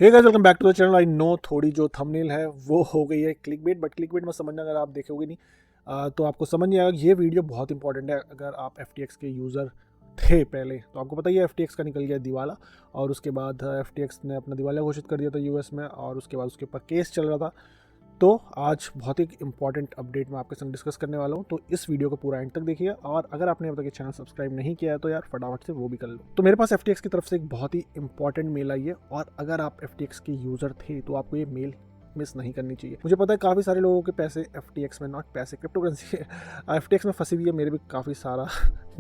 Hey guys, welcome back to the channel. I know थोड़ी जो thumbnail है वो हो गई है क्लिकबेट, बट क्लिकबेट में समझना अगर आप देखोगे नहीं तो आपको समझ नहीं आएगा। ये वीडियो बहुत इंपॉर्टेंट है। अगर आप FTX के यूज़र थे पहले तो आपको पता ही है FTX का निकल गया दिवाला, और उसके बाद FTX ने अपना दिवाला घोषित कर दिया था US में, और उसके बाद उसके ऊपर केस चल रहा था। तो आज बहुत ही इंपॉर्टेंट अपडेट मैं आपके संग डिस्कस करने वाला हूँ, तो इस वीडियो को पूरा एंड तक देखिए। और अगर आपने अब तक ये चैनल सब्सक्राइब नहीं किया है तो यार फटाफट से वो भी कर लो। तो मेरे पास FTX की तरफ से एक बहुत ही इंपॉर्टेंट मेल आई है, और अगर आप FTX के यूज़र थे तो आपको ये मेल मिस नहीं करनी चाहिए। मुझे पता है काफ़ी सारे लोगों के पैसे FTX में, नॉट पैसे, क्रिप्टो करेंसी FTX में फंसी हुई है। मेरे भी काफ़ी सारा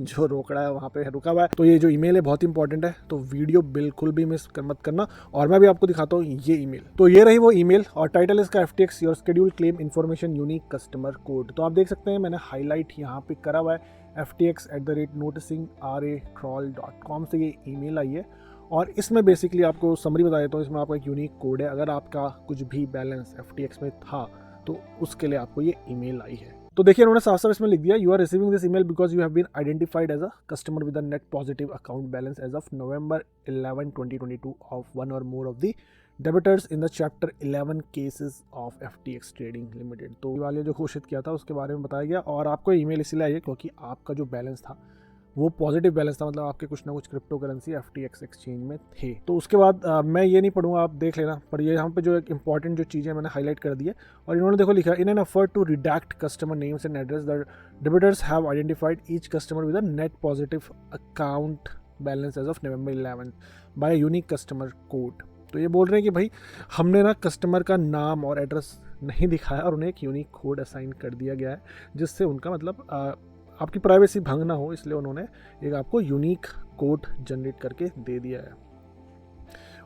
जो रोकड़ा है वहाँ पे रुका हुआ है। तो ये जो ईमेल है बहुत इंपॉर्टेंट है, तो वीडियो बिल्कुल भी मिस मत करना। और मैं भी आपको दिखाता हूँ ये ईमेल। तो ये रही वो ईमेल, और टाइटल इसका FTX your schedule claim information unique customer code. तो आप देख सकते हैं मैंने हाईलाइट यहाँ पे करा हुआ है, FTX@noticingRAcrawl.com से ये ईमेल आई है। और इसमें बेसिकली आपको समरी बता देता हूँ। इसमें आपका एक यूनिक कोड है। अगर आपका कुछ भी बैलेंस FTX में था तो उसके लिए आपको ये ईमेल आई है। तो देखिए उन्होंने साफ साफ इसमें लिख दिया, you are receiving this email because you have been identified as a customer with a net positive account balance as of November 11, 2022 of one or more of the debtors in the chapter 11 cases of FTX trading limited. तो ये वाले जो घोषित किया था उसके बारे में बताया गया, और आपको ईमेल इसलिए आई है क्योंकि आपका जो बैलेंस था वो पॉजिटिव बैलेंस था, मतलब आपके कुछ ना कुछ क्रिप्टो करेंसी FTX एक्सचेंज में थे। तो उसके बाद मैं ये नहीं पढ़ूंगा, आप देख लेना। पर ये यहाँ पे जो एक इंपॉर्टेंट जो चीज़ें मैंने हाईलाइट कर दी है, और इन्होंने देखो लिखा, in an effort to redact customer names and address the debtors have identified each customer with a net positive account balance as of November 11 by unique customer code. तो ये बोल रहे हैं कि भाई हमने ना कस्टमर का नाम और एड्रेस नहीं दिखाया, और उन्हें एक यूनिक कोड असाइन कर दिया गया है, जिससे उनका मतलब आपकी प्राइवेसी भंग ना हो, इसलिए उन्होंने एक आपको यूनिक कोड जनरेट करके दे दिया है।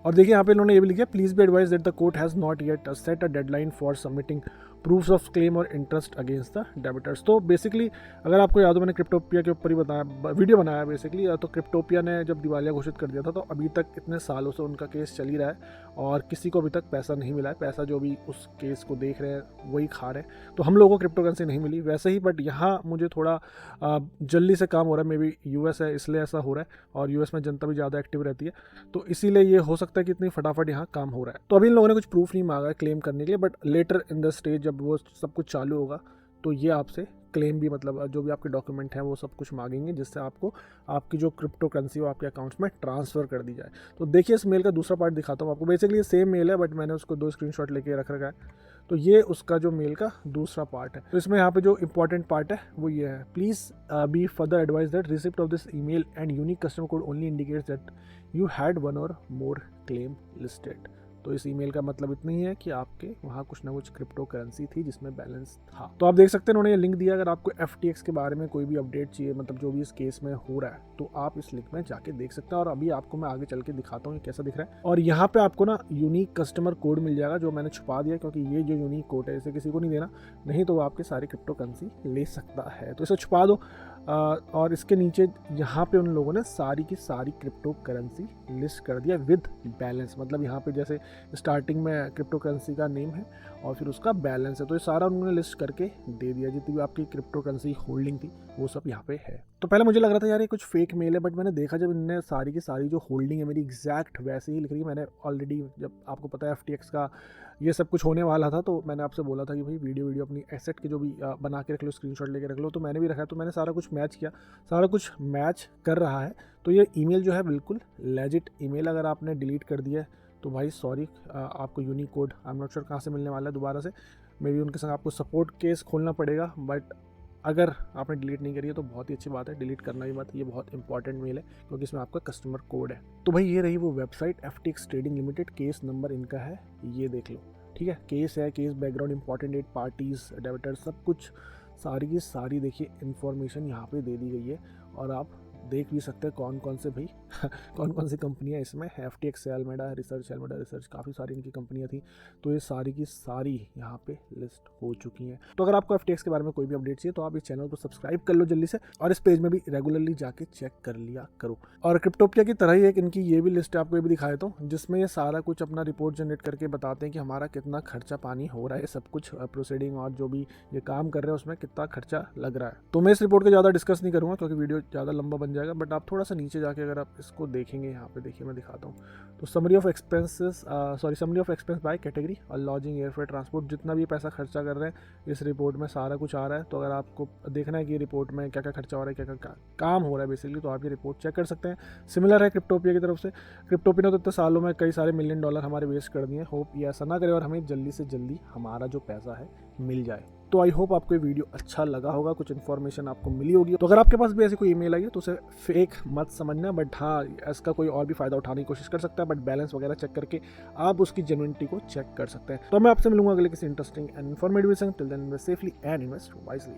और देखिए यहाँ पे इन्होंने ये भी लिखा, please be advise that the court has not yet set a deadline for submitting proofs of claim और इंटरेस्ट अगेंस्ट द डेबिटर्स। तो बेसिकली अगर आपको याद हो, मैंने क्रिप्टोपिया के ऊपर ही बताया, वीडियो बनाया बेसिकली। तो क्रिप्टोपिया ने जब दिवालिया घोषित कर दिया था, तो अभी तक इतने सालों से उनका केस चल ही रहा है, और किसी को अभी तक पैसा नहीं मिला है। पैसा जो भी उस केस को देख रहे हैं वही खा रहे हैं। तो हम लोगों को क्रिप्टो करेंसी नहीं मिली वैसे ही, बट यहाँ मुझे थोड़ा जल्दी से काम हो रहा है। मे बी US है इसलिए ऐसा हो रहा है, और US में जनता भी ज़्यादा एक्टिव रहती है, तो इसीलिए ये हो सकता है कि इतनी फटाफट यहाँ काम हो रहा है। तो अभी इन लोगों ने कुछ प्रूफ नहीं मांगा है क्लेम करने के लिए, but later in the stage जब वो सब कुछ चालू होगा तो ये आपसे क्लेम भी, मतलब जो भी आपके डॉक्यूमेंट हैं वो सब कुछ मांगेंगे, जिससे आपको आपकी जो क्रिप्टो करेंसी वो आपके अकाउंट्स में ट्रांसफ़र कर दी जाए। तो देखिए इस मेल का दूसरा पार्ट दिखाता हूँ आपको। बेसिकली सेम मेल है, बट मैंने उसको 2 स्क्रीनशॉट लेके रख रखा है। तो ये उसका जो मेल का दूसरा पार्ट है। तो इसमें यहाँ पे जो इंपॉर्टेंट पार्ट है वो ये है, please be further advise that receipt of this email and unique customer code only indicates that you had one or more claim listed. तो इस ईमेल का मतलब इतना ही है कि आपके वहाँ कुछ ना कुछ क्रिप्टो करेंसी थी जिसमें बैलेंस था। तो आप देख सकते हैं उन्होंने ये लिंक दिया। अगर आपको FTX के बारे में कोई भी अपडेट चाहिए, मतलब जो भी इस केस में हो रहा है, तो आप इस लिंक में जाके देख सकते हैं। और अभी आपको मैं आगे चल के दिखाता हूँ ये कैसा दिख रहा है। और यहाँ पे आपको ना यूनिक कस्टमर कोड मिल जाएगा, जो मैंने छुपा दिया, क्योंकि ये जो यूनिक कोड है इसे किसी को नहीं देना, नहीं तो वो आपके सारी क्रिप्टो करेंसी ले सकता है। तो इसे छुपा दो। और इसके नीचे यहाँ पे उन लोगों ने सारी की सारी क्रिप्टो करेंसी लिस्ट कर दिया विद बैलेंस। मतलब यहाँ पे जैसे स्टार्टिंग में क्रिप्टो करेंसी का नेम है और फिर उसका बैलेंस है, तो ये सारा उन्होंने लिस्ट करके दे दिया। जितनी भी आपकी क्रिप्टो करेंसी होल्डिंग थी वो सब यहाँ पे है। तो पहले मुझे लग रहा था यार ये कुछ फेक मेल है, बट मैंने देखा जब इनने सारी की सारी जो होल्डिंग है मेरी एग्जैक्ट वैसे ही लिख रही है। मैंने ऑलरेडी, जब आपको पता है FTX का ये सब कुछ होने वाला था, तो मैंने आपसे बोला था कि भाई वीडियो अपनी एसेट के जो भी बना के रख लो, स्क्रीनशॉट लेके रख लो। तो मैंने भी रखा है, तो मैंने सारा कुछ मैच किया, सारा कुछ मैच कर रहा है। तो ये ईमेल जो है बिल्कुल लेजिट ईमेल। अगर आपने डिलीट कर दिया है तो भाई सॉरी, आपको unique code I am not sure कहाँ से मिलने वाला है दोबारा से। मे बी उनके संग आपको सपोर्ट केस खोलना पड़ेगा, बट अगर आपने डिलीट नहीं करी है तो बहुत ही अच्छी बात है। डिलीट करना भी मत, ये बहुत इंपॉर्टेंट मेल है क्योंकि इसमें आपका कस्टमर कोड है। तो भाई ये रही वो website FTX trading limited. Case number इनका है, ये देख लो, ठीक है। केस है, case background important date, parties, debtor, सब कुछ सारी की सारी देखिए इन्फॉर्मेशन यहाँ पे दे दी गई है। और आप देख भी सकते हैं कौन कौन से भाई कौन कौन सी कंपनियां इसमें है। FTX, एलमेडा रिसर्च, काफ़ी सारी इनकी कंपनियां थी। तो ये सारी की सारी यहाँ पे लिस्ट हो चुकी हैं। तो अगर आपको FTX के बारे में कोई भी अपडेट चाहिए तो आप इस चैनल को सब्सक्राइब कर लो जल्दी से, और इस पेज में भी रेगुलरली जाके चेक कर लिया करो। और क्रिप्टोपिया की तरह ही एक इनकी ये भी लिस्ट है, आपको ये भी दिखाया तो, जिसमें ये सारा कुछ अपना रिपोर्ट जनरेट करके बताते हैं कि हमारा कितना खर्चा पानी हो रहा है, सब कुछ प्रोसीडिंग और जो भी ये काम कर रहे हैं उसमें कितना खर्चा लग रहा है। तो मैं इस रिपोर्ट को ज़्यादा डिस्कस नहीं करूँगा क्योंकि वीडियो ज़्यादा लंबा बन जाएगा। बट आप थोड़ा सा नीचे जाके अगर आप इसको देखेंगे, यहाँ पे देखिए मैं दिखाता हूँ, तो summary of expenses summary of expense by category और लॉजिंग, एयरफेयर, ट्रांसपोर्ट, जितना भी पैसा खर्चा कर रहे हैं इस रिपोर्ट में सारा कुछ आ रहा है। तो अगर आपको देखना है कि रिपोर्ट में क्या क्या खर्चा हो रहा है, क्या क्या काम हो रहा है बेसिकली, तो आप ये रिपोर्ट चेक कर सकते हैं। सिमिलर है क्रिप्टोपिया की तरफ से। क्रिप्टोपिया ने तो इतने सालों में कई सारे $1 मिलियन हमारे वेस्ट कर दिए। होप ये ऐसा ना करे और हमें जल्दी से जल्दी हमारा जो पैसा है मिल जाए। तो आई होप आपको ये वीडियो अच्छा लगा होगा, कुछ इन्फॉर्मेशन आपको मिली होगी। तो अगर आपके पास भी ऐसी कोई ईमेल आई है तो उसे फेक मत समझना, बट हाँ इसका कोई और भी फायदा उठाने की कोशिश कर सकता है, बट बैलेंस वगैरह चेक करके आप उसकी जेन्युइनिटी को चेक कर सकते हैं। तो मैं आपसे मिलूंगा अगले किसी interesting and informative. Till then invest safely and invest wisely.